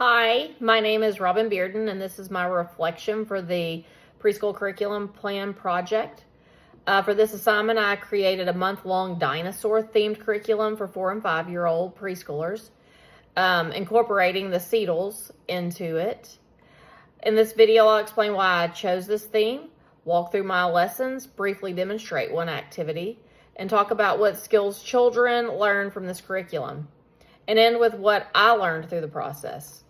Hi, my name is Robin Bearden, and this is my reflection for the preschool curriculum plan project. For this assignment, I created a month-long dinosaur-themed curriculum for 4 and 5-year-old preschoolers, incorporating the Seedles into it. In this video, I'll explain why I chose this theme, walk through my lessons, briefly demonstrate one activity, and talk about what skills children learn from this curriculum, and end with what I learned through the process.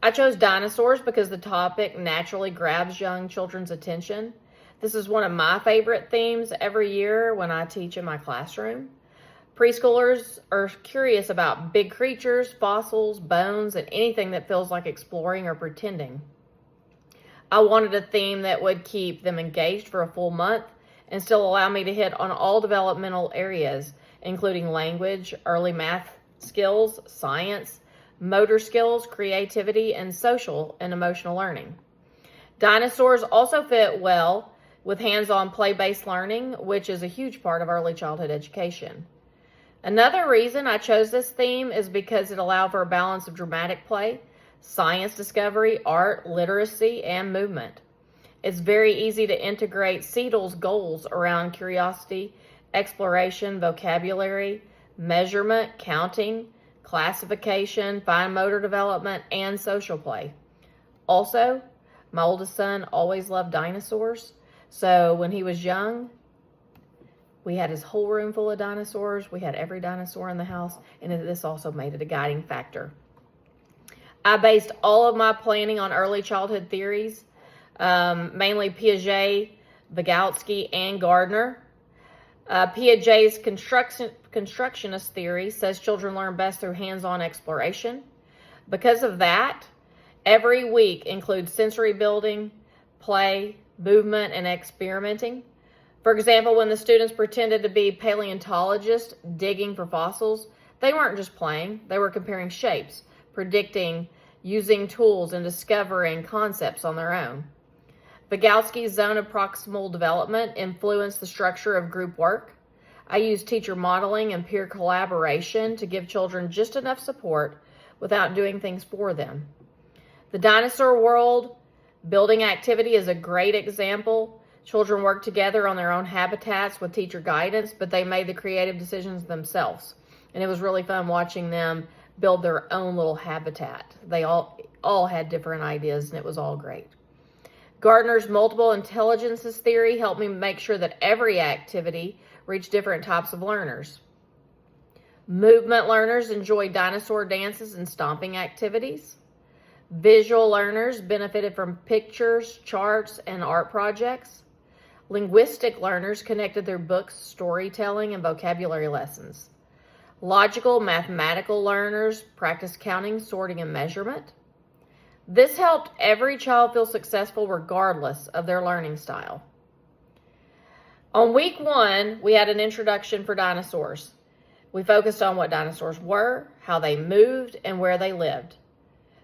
I chose dinosaurs because the topic naturally grabs young children's attention. This is one of my favorite themes every year when I teach in my classroom. Preschoolers are curious about big creatures, fossils, bones, and anything that feels like exploring or pretending. I wanted a theme that would keep them engaged for a full month and still allow me to hit on all developmental areas, including language, early math skills, science, motor skills, creativity, and social and emotional learning. Dinosaurs also fit well with hands-on play-based learning, which is a huge part of early childhood education. Another reason I chose this theme is because it allowed for a balance of dramatic play, science discovery, art, literacy, and movement. It's very easy to integrate Seedle's goals around curiosity, exploration, vocabulary, measurement, counting, classification, fine motor development, and social play. Also, my oldest son always loved dinosaurs, so when he was young, we had his whole room full of dinosaurs. We had every dinosaur in the house, and this also made it a guiding factor. I based all of my planning on early childhood theories, mainly Piaget, Vygotsky, and Gardner. Piaget's constructionist theory says children learn best through hands-on exploration. Because of that, every week includes sensory building, play, movement, and experimenting. For example, when the students pretended to be paleontologists digging for fossils, they weren't just playing, they were comparing shapes, predicting, using tools, and discovering concepts on their own. Vygotsky's zone of proximal development influenced the structure of group work. I used teacher modeling and peer collaboration to give children just enough support without doing things for them. The dinosaur world building activity is a great example. Children worked together on their own habitats with teacher guidance, but they made the creative decisions themselves. And it was really fun watching them build their own little habitat. They all had different ideas, and it was all great. Gardner's multiple intelligences theory helped me make sure that every activity reached different types of learners. Movement learners enjoyed dinosaur dances and stomping activities. Visual learners benefited from pictures, charts, and art projects. Linguistic learners connected their books, storytelling, and vocabulary lessons. Logical, mathematical learners practiced counting, sorting, and measurement. This helped every child feel successful regardless of their learning style. On week 1, we had an introduction for dinosaurs. We focused on what dinosaurs were, how they moved, and where they lived.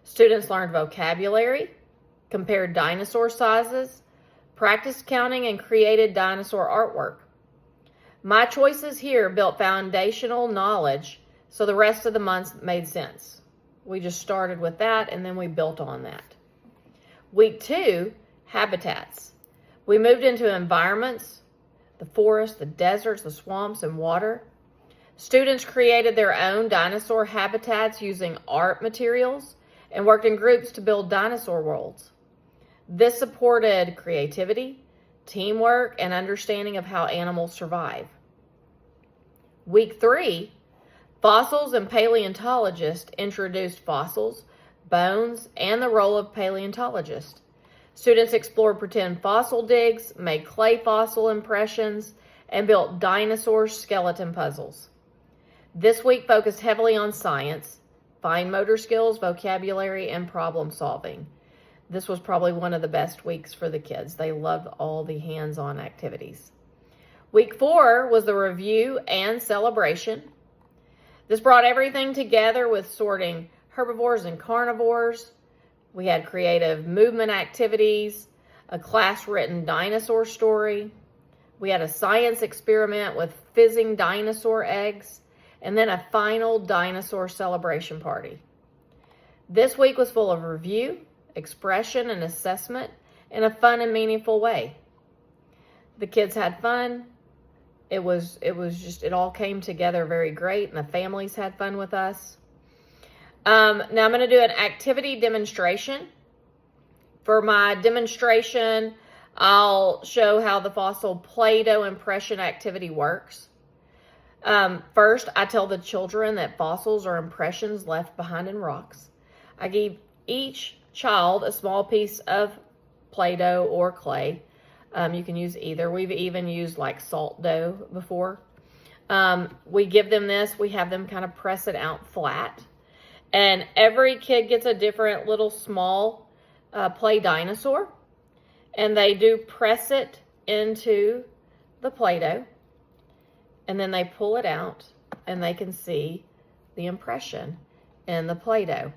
Students learned vocabulary, compared dinosaur sizes, practiced counting, and created dinosaur artwork. My choices here built foundational knowledge, so the rest of the months made sense. We just started with that, and then we built on that. Week 2, habitats. We moved into environments, the forest, the deserts, the swamps, and water. Students created their own dinosaur habitats using art materials and worked in groups to build dinosaur worlds. This supported creativity, teamwork, and understanding of how animals survive. Week 3, fossils and paleontologists introduced fossils, bones, and the role of paleontologist. Students explored pretend fossil digs, made clay fossil impressions, and built dinosaur skeleton puzzles. This week focused heavily on science, fine motor skills, vocabulary, and problem solving. This was probably one of the best weeks for the kids. They loved all the hands-on activities. Week 4 was the review and celebration. This brought everything together with sorting herbivores and carnivores. We had creative movement activities, a class-written dinosaur story. We had a science experiment with fizzing dinosaur eggs, and then a final dinosaur celebration party. This week was full of review, expression, and assessment in a fun and meaningful way. The kids had fun. It all came together very great, and the families had fun with us. Now I'm going to do an activity demonstration. For my demonstration, I'll show how the fossil Play-Doh impression activity works. First, I tell the children that fossils are impressions left behind in rocks. I give each child a small piece of Play-Doh or clay. You can use either. We've even used like salt dough before. We give them this. We have them kind of press it out flat. And every kid gets a different little small play dinosaur. And they do press it into the Play-Doh. And then they pull it out and they can see the impression in the Play-Doh.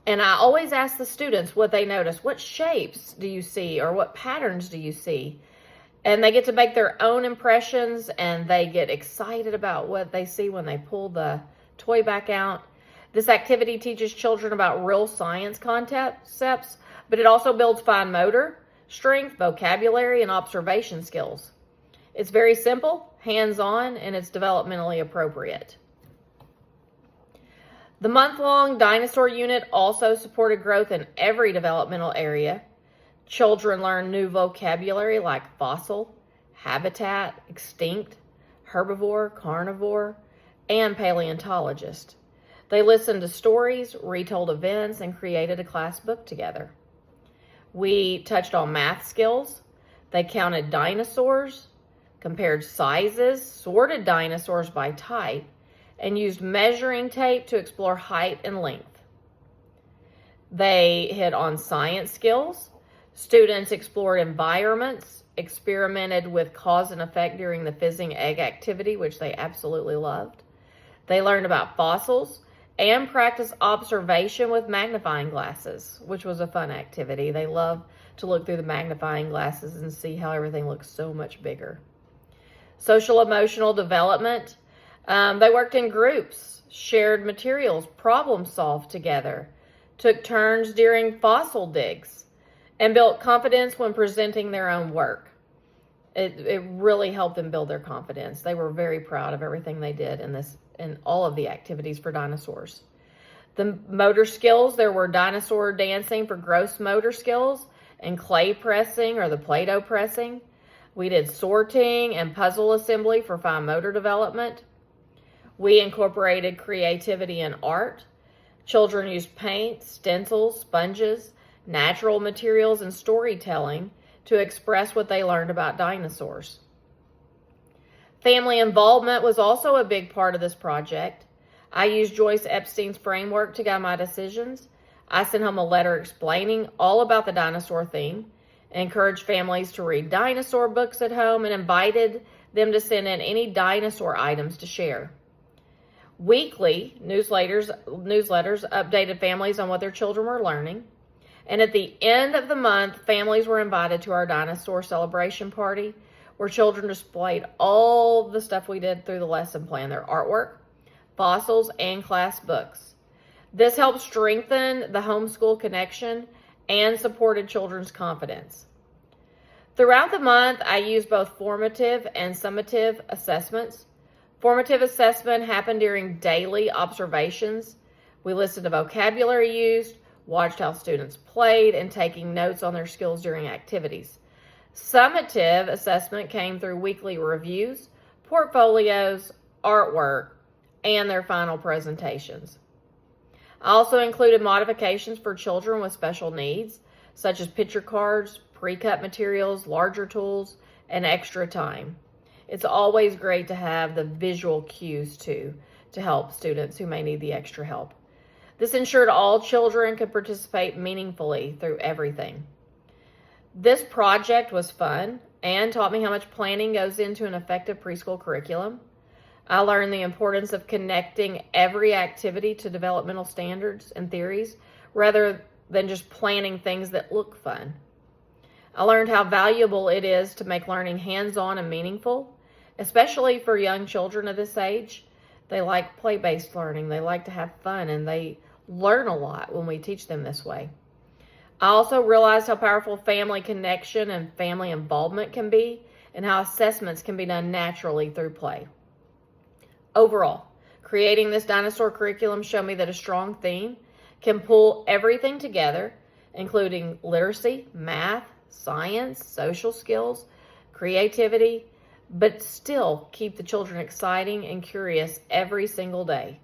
And I always ask the students what they notice. What shapes do you see, or what patterns do you see? And they get to make their own impressions, and they get excited about what they see when they pull the toy back out. This activity teaches children about real science concepts, but it also builds fine motor strength, vocabulary, and observation skills. It's very simple, hands-on, and it's developmentally appropriate. The month-long dinosaur unit also supported growth in every developmental area. Children learned new vocabulary like fossil, habitat, extinct, herbivore, carnivore, and paleontologist. They listened to stories, retold events, and created a class book together. We touched on math skills. They counted dinosaurs, compared sizes, sorted dinosaurs by type, and used measuring tape to explore height and length. They hit on science skills. Students explored environments, experimented with cause and effect during the fizzing egg activity, which they absolutely loved. They learned about fossils and practiced observation with magnifying glasses, which was a fun activity. They love to look through the magnifying glasses and see how everything looks so much bigger. Social emotional development. They worked in groups, shared materials, problem solved together, took turns during fossil digs, and built confidence when presenting their own work. It really helped them build their confidence. They were very proud of everything they did in all of the activities for dinosaurs. The motor skills, there were dinosaur dancing for gross motor skills and clay pressing or the Play-Doh pressing. We did sorting and puzzle assembly for fine motor development. We incorporated creativity and art. Children used paint, stencils, sponges, natural materials, and storytelling to express what they learned about dinosaurs. Family involvement was also a big part of this project. I used Joyce Epstein's framework to guide my decisions. I sent home a letter explaining all about the dinosaur theme, encouraged families to read dinosaur books at home, and invited them to send in any dinosaur items to share. Weekly newsletters updated families on what their children were learning. And at the end of the month, families were invited to our dinosaur celebration party, where children displayed all the stuff we did through the lesson plan, their artwork, fossils, and class books. This helped strengthen the homeschool connection and supported children's confidence. Throughout the month, I used both formative and summative assessments. Formative assessment happened during daily observations. We listened to vocabulary used, watched how students played, and taking notes on their skills during activities. Summative assessment came through weekly reviews, portfolios, artwork, and their final presentations. I also included modifications for children with special needs, such as picture cards, pre-cut materials, larger tools, and extra time. It's always great to have the visual cues too, to help students who may need the extra help. This ensured all children could participate meaningfully through everything. This project was fun and taught me how much planning goes into an effective preschool curriculum. I learned the importance of connecting every activity to developmental standards and theories rather than just planning things that look fun. I learned how valuable it is to make learning hands-on and meaningful, especially for young children of this age. They like play-based learning. They like to have fun, and they learn a lot when we teach them this way. I also realized how powerful family connection and family involvement can be, and how assessments can be done naturally through play. Overall, creating this dinosaur curriculum showed me that a strong theme can pull everything together, including literacy, math, science, social skills, creativity, but still keep the children exciting and curious every single day.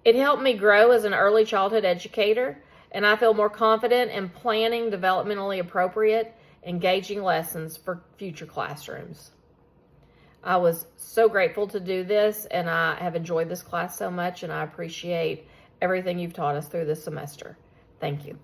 It helped me grow as an early childhood educator, and I feel more confident in planning developmentally appropriate, engaging lessons for future classrooms. I was so grateful to do this, and I have enjoyed this class so much, and I appreciate everything you've taught us through this semester. Thank you.